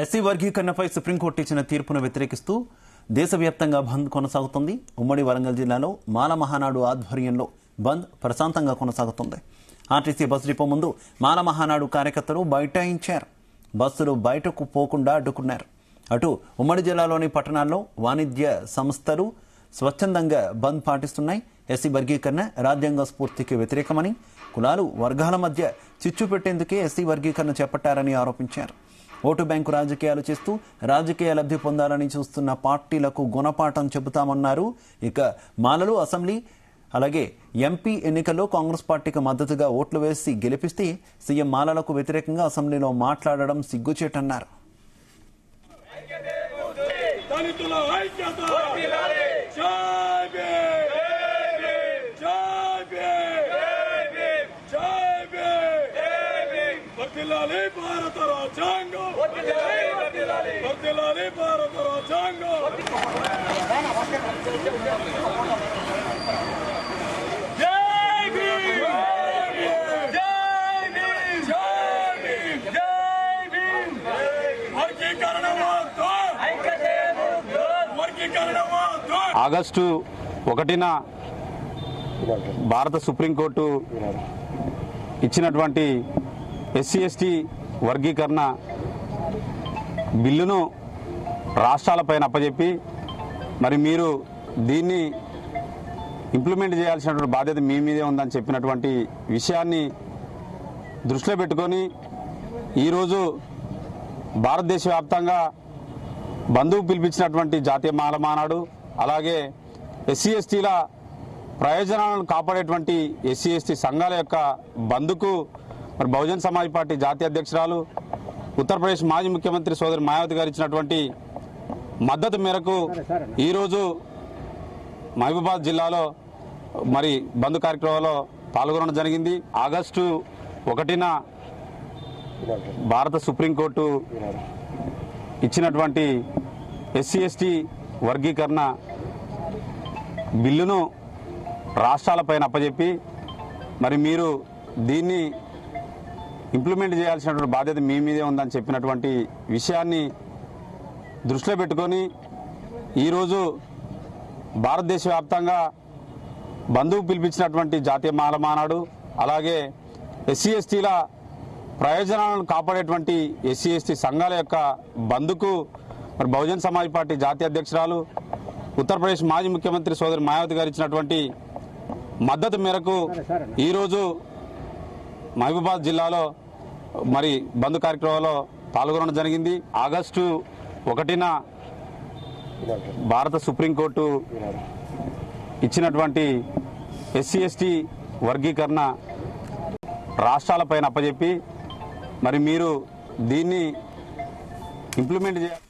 SC వర్గీకరణపై supreme court ఇచ్చిన తీర్పును వ్యతిరేకిస్తూ దేశవ్యాప్తంగా బంద్ కొనసాగుతుంది. ఉమ్మడి వరంగల్ జిల్లాలో మాల మహానాడు ఆధ్వర్యంలో బంద్ ప్రశాంతంగా కొనసాగుతుంది. ఆర్టీసీ బస్ డిపో ముందు మాల మహానాడు కార్యకర్తలు బైఠాయించారు. బస్సులు బయటకు పోకుండా అడ్డుకున్నారు. అటు ఉమ్మడి జిల్లాలోని పట్టణాల్లో వాణిజ్య సంస్థలు స్వచ్ఛందంగా బంద్ పాటిస్తున్నాయి. ఎస్సీ వర్గీకరణ రాజ్యాంగ స్ఫూర్తికి వ్యతిరేకమని, కులాలు వర్గాల మధ్య చిచ్చు పెట్టేందుకే ఎస్సీ వర్గీకరణ చేపట్టారని ఆరోపించారు. ఓటు బ్యాంకు రాజకీయాలు చేస్తూ రాజకీయ లబ్ధి పొందాలని చూస్తున్న పార్టీలకు గుణపాఠం చెబుతామన్నారు. ఇక మాలలు అసెంబ్లీ అలాగే ఎంపీ ఎన్నికల్లో కాంగ్రెస్ పార్టీకి మద్దతుగా ఓట్లు వేసి గెలిపిస్తే సీఎం మాలలకు వ్యతిరేకంగా అసెంబ్లీలో మాట్లాడడం సిగ్గుచేటన్నారు. భారత రాజ్యాంగం భారత రాజ్యాంగం ఆగస్టు 1న భారత సుప్రీంకోర్టు ఇచ్చినటువంటి ఎస్సీ ఎస్టీ వర్గీకరణ బిల్లును రాష్ట్రాలపైన అప్పచెప్పి మరి మీరు దీన్ని ఇంప్లిమెంట్ చేయాల్సినటువంటి బాధ్యత మీ మీదే ఉందని చెప్పినటువంటి విషయాన్ని దృష్టిలో పెట్టుకొని ఈరోజు భారతదేశ వ్యాప్తంగా బంధువు పిలిపించినటువంటి జాతీయ మాల మహానాడు అలాగే ఎస్సీ ఎస్టీల ప్రయోజనాలను కాపాడేటువంటి ఎస్సీ ఎస్టీ సంఘాల యొక్క బంద్కు మరి బహుజన్ సమాజ్ పార్టీ జాతీయ అధ్యక్షురాలు ఉత్తరప్రదేశ్ మాజీ ముఖ్యమంత్రి సోదరి మాయావతి గారు ఇచ్చినటువంటి మద్దతు మేరకు ఈరోజు మహబూబాబాద్ జిల్లాలో మరి బంద్ కార్యక్రమంలో పాల్గొనడం జరిగింది. ఆగస్టు 1న భారత సుప్రీంకోర్టు ఇచ్చినటువంటి ఎస్సీ ఎస్టీ వర్గీకరణ బిల్లును రాష్ట్రాలపైన అప్పచెప్పి మరి మీరు దీన్ని ఇంప్లిమెంట్ చేయాల్సినటువంటి బాధ్యత మీ మీదే ఉందని చెప్పినటువంటి విషయాన్ని దృష్టిలో పెట్టుకొని ఈరోజు భారతదేశ వ్యాప్తంగా బంధువు పిలిపించినటువంటి జాతీయ మాల మహానాడు అలాగే ఎస్సీ ఎస్టీల ప్రయోజనాలను కాపాడేటువంటి ఎస్సీ ఎస్టీ సంఘాల యొక్క బంద్కు మరి బహుజన్ సమాజ్ పార్టీ జాతీయ అధ్యక్షురాలు ఉత్తరప్రదేశ్ మాజీ ముఖ్యమంత్రి సోదరి మాయావతి గారు ఇచ్చినటువంటి మద్దతు మేరకు ఈరోజు మహబూబాబాద్ జిల్లాలో మరి బంద్ కార్యక్రమంలో పాల్గొనడం జరిగింది. ఆగస్టు 1న భారత సుప్రీంకోర్టు ఇచ్చినటువంటి ఎస్సీ ఎస్టీ వర్గీకరణ రాష్ట్రాలపైన అప్పచెప్పి మరి మీరు దీన్ని ఇంప్లిమెంట్ చేయాలి.